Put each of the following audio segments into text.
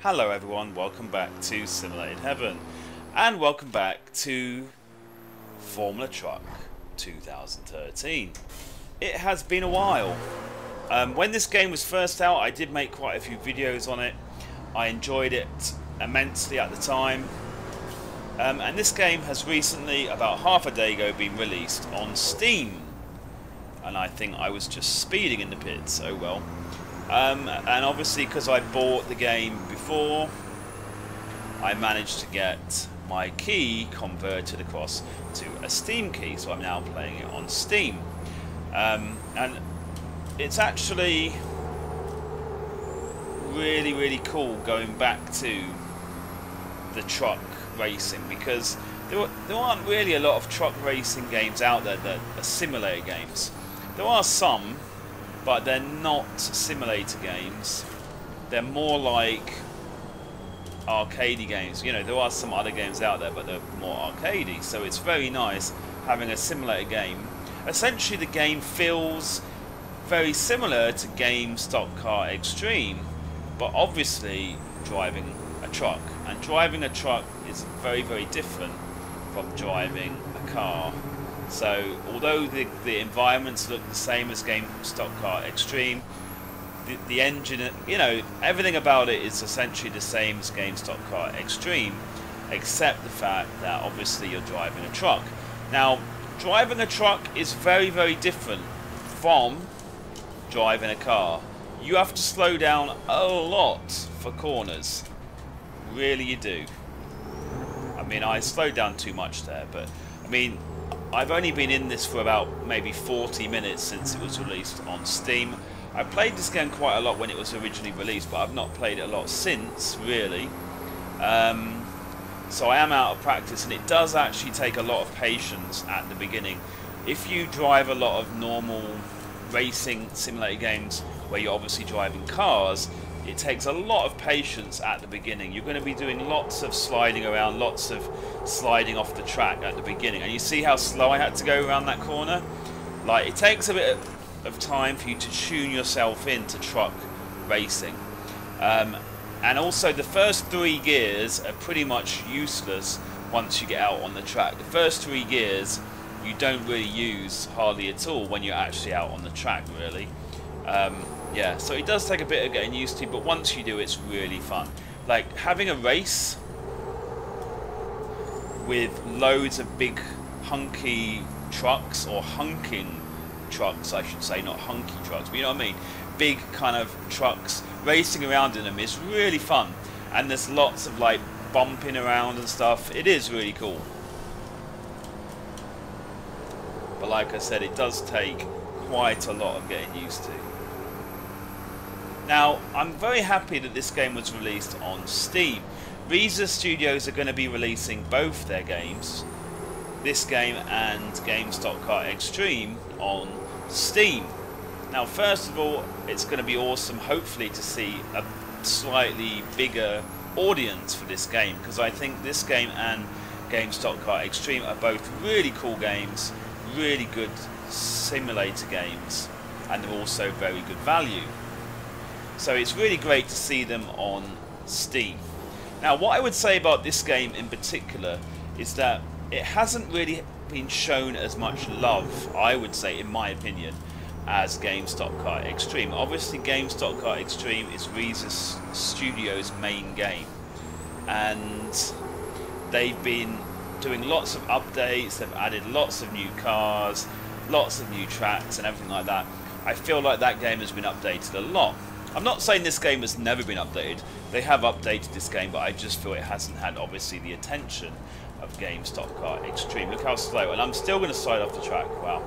Hello everyone, welcome back to Simulated Heaven, and welcome back to Formula Truck 2013. It has been a while. When this game was first out, I did make quite a few videos on it. I enjoyed it immensely at the time. And this game has recently, about half a day ago, been released on Steam. And I think I was just speeding in the pits, oh well. And obviously because I bought the game before, I managed to get my key converted across to a Steam key, so I'm now playing it on Steam. And it's actually really cool going back to the truck racing, because there aren't really a lot of truck racing games out there that are simulator games. There are some, but they're not simulator games. They're more like arcadey games. You know, there are some other games out there, but they're more arcadey. So it's very nice having a simulator game. Essentially, the game feels very similar to Game Stock Car Extreme, but obviously driving a truck. And driving a truck is very different from driving a car. So, although the environments look the same as Game Stock Car Extreme, the engine, you know, everything about it is essentially the same as Game Stock Car Extreme, except the fact that obviously you're driving a truck. Now, driving a truck is very different from driving a car. You have to slow down a lot for corners. Really, you do. I mean, I slowed down too much there, but I mean, I've only been in this for about maybe 40 minutes since it was released on Steam. I played this game quite a lot when it was originally released, but I've not played it a lot since, really. So I am out of practice, and it does actually take a lot of patience at the beginning. If you drive a lot of normal racing simulator games where you're obviously driving cars, it takes a lot of patience at the beginning. You're going to be doing lots of sliding around, lots of sliding off the track at the beginning. And you see how slow I had to go around that corner? Like, it takes a bit of time for you to tune yourself into truck racing. And also the first 3 gears are pretty much useless once you get out on the track. The first 3 gears you don't really use hardly at all when you're actually out on the track, really. Yeah, so it does take a bit of getting used to, but once you do, it's really fun. Like, having a race with loads of big hunky trucks, or hunking trucks I should say, not hunky trucks, but you know what I mean, big kind of trucks, racing around in them is really fun. And there's lots of like bumping around and stuff. It is really cool, but like I said, it does take quite a lot of getting used to. Now, I'm very happy that this game was released on Steam. Reiza Studios are going to be releasing both their games, this game and Game Stock Car Extreme, on Steam. Now, first of all, it's going to be awesome, hopefully, to see a slightly bigger audience for this game, because I think this game and Game Stock Car Extreme are both really cool games, really good simulator games, and they're also very good value. So it's really great to see them on Steam. Now, what I would say about this game in particular is that it hasn't really been shown as much love, I would say, in my opinion, as Game Stock Car Extreme. Obviously, Game Stock Car Extreme is Reiza Studios' main game, and they've been doing lots of updates. They've added lots of new cars, lots of new tracks and everything like that. I feel like that game has been updated a lot. I'm not saying this game has never been updated. They have updated this game, but I just feel it hasn't had, obviously, the attention of Game Stock Car Extreme. Look how slow, and I'm still going to slide off the track. Wow.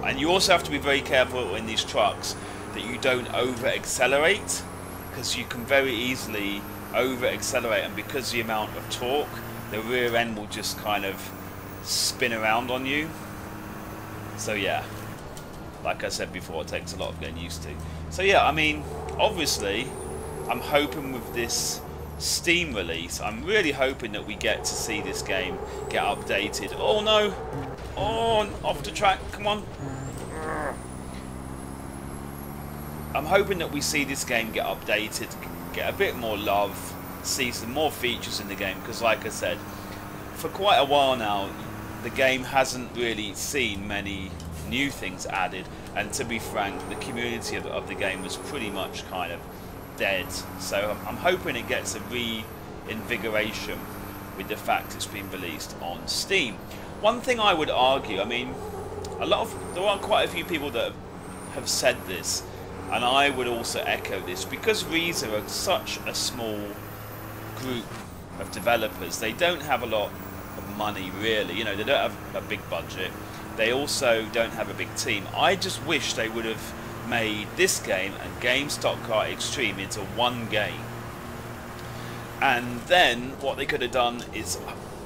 And you also have to be very careful in these trucks that you don't over-accelerate, because you can very easily over-accelerate, and because of the amount of torque, the rear end will just kind of spin around on you. So yeah, like I said before, it takes a lot of getting used to. So yeah, I mean, obviously, I'm hoping with this Steam release, I'm really hoping that we get to see this game get updated. Oh no! Oh, off the track, come on! I'm hoping that we see this game get updated, get a bit more love, see some more features in the game, because like I said, for quite a while now the game hasn't really seen many new things added, and to be frank, the community of the game was pretty much kind of dead. So I'm hoping it gets a reinvigoration with the fact it's been released on Steam. One thing I would argue, I mean, there are quite a few people that have said this, and I would also echo this, because Reiza are such a small group of developers. They don't have a lot of money, really. You know, they don't have a big budget. They also don't have a big team. I just wish they would have made this game and Game Stock Car Extreme into one game. And then what they could have done is,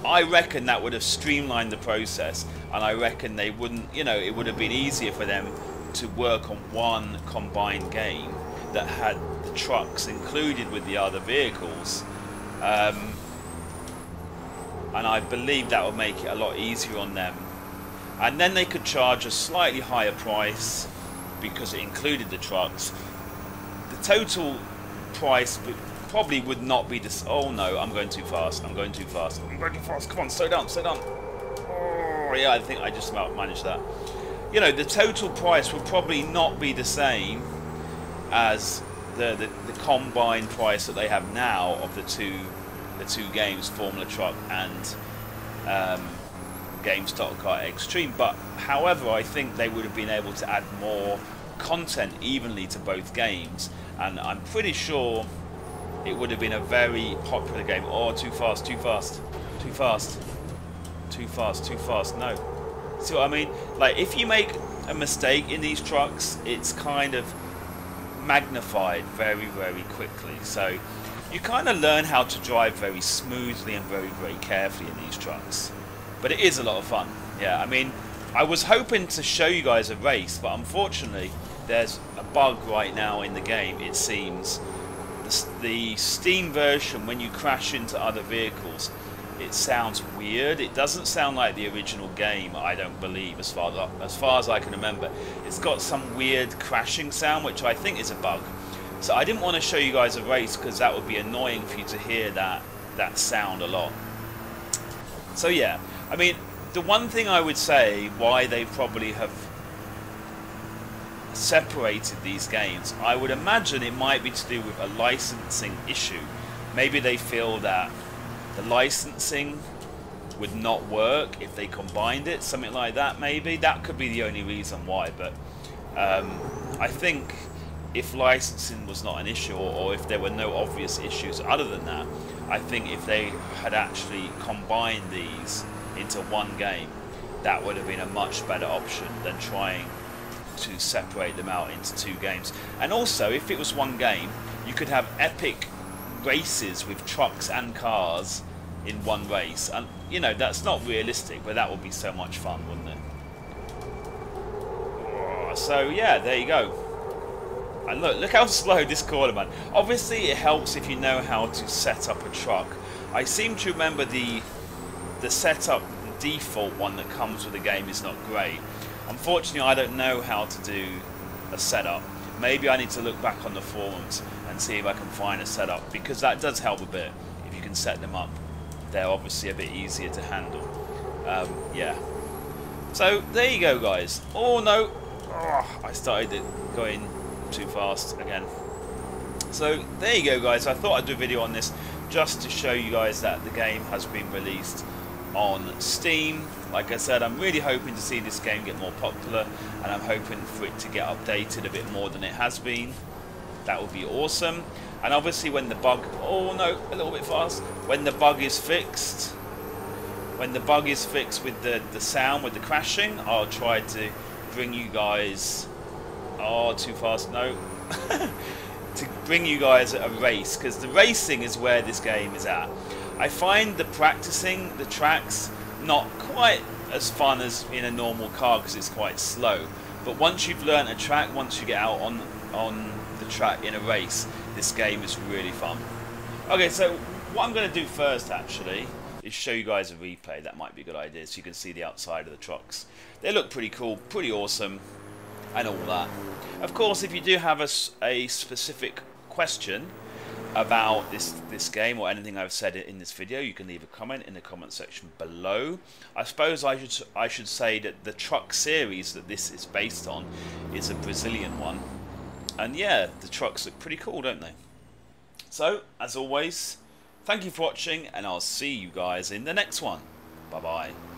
I reckon that would have streamlined the process, and I reckon they wouldn't, you know, it would have been easier for them to work on one combined game that had the trucks included with the other vehicles. And I believe that would make it a lot easier on them. And then they could charge a slightly higher price because it included the trucks. The total price probably would not be this. Oh no, I'm going too fast. I'm going too fast. I'm going too fast. Come on, slow down, slow down. Oh yeah, I think I just about managed that. You know, the total price would probably not be the same as the combined price that they have now of the two games, Formula Truck and Game Stock Car Extreme. But however, I think they would have been able to add more content evenly to both games, and I'm pretty sure it would have been a very popular game. Oh, too fast, too fast, too fast, too fast, too fast. No. See what I mean? Like, if you make a mistake in these trucks, it's kind of magnified very, very quickly. So you kind of learn how to drive very smoothly and very, very carefully in these trucks. But it is a lot of fun. Yeah, I mean, I was hoping to show you guys a race, but unfortunately there's a bug right now in the game, it seems. The Steam version, when you crash into other vehicles, it sounds weird. It doesn't sound like the original game, I don't believe, as far as I can remember. It's got some weird crashing sound, which I think is a bug. So I didn't want to show you guys a race, because that would be annoying for you to hear that sound a lot. So yeah, I mean, the one thing I would say why they probably have separated these games, I would imagine it might be to do with a licensing issue. Maybe they feel that the licensing would not work if they combined it, something like that. Maybe that could be the only reason why. But I think if licensing was not an issue, or if there were no obvious issues other than that, I think if they had actually combined these into one game, that would have been a much better option than trying to separate them out into two games. And also, if it was one game, you could have epic races with trucks and cars in one race, and you know, that's not realistic, but that would be so much fun, wouldn't it? So yeah, there you go. And look how slow this corner, man. Obviously it helps if you know how to set up a truck. I seem to remember the setup, the default one that comes with the game is not great. Unfortunately, I don't know how to do a setup. Maybe I need to look back on the forums and see if I can find a setup, because that does help a bit if you can set them up. They're obviously a bit easier to handle. Yeah. So there you go, guys. Oh no! Oh, I started going too fast again. So there you go, guys. I thought I'd do a video on this just to show you guys that the game has been released on Steam. Like I said, I'm really hoping to see this game get more popular, and I'm hoping for it to get updated a bit more than it has been. That would be awesome. And obviously when the bug, oh no, a little bit fast, when the bug is fixed, with the sound, with the crashing, I'll try to bring you guys, oh, too fast, no, to bring you guys a race, because the racing is where this game is at. I find the practicing the tracks not quite as fun as in a normal car, because it's quite slow. But once you've learnt a track, once you get out on the track in a race, this game is really fun. Okay, so what I'm going to do first actually is show you guys a replay. That might be a good idea, so you can see the outside of the trucks. They look pretty cool, pretty awesome. and all that. Of course, if you do have a specific question about this game or anything I've said in this video, you can leave a comment in the comment section below. I suppose I should say that the truck series that this is based on is a Brazilian one, and yeah, the trucks look pretty cool, don't they? So, as always, thank you for watching, and I'll see you guys in the next one. Bye bye.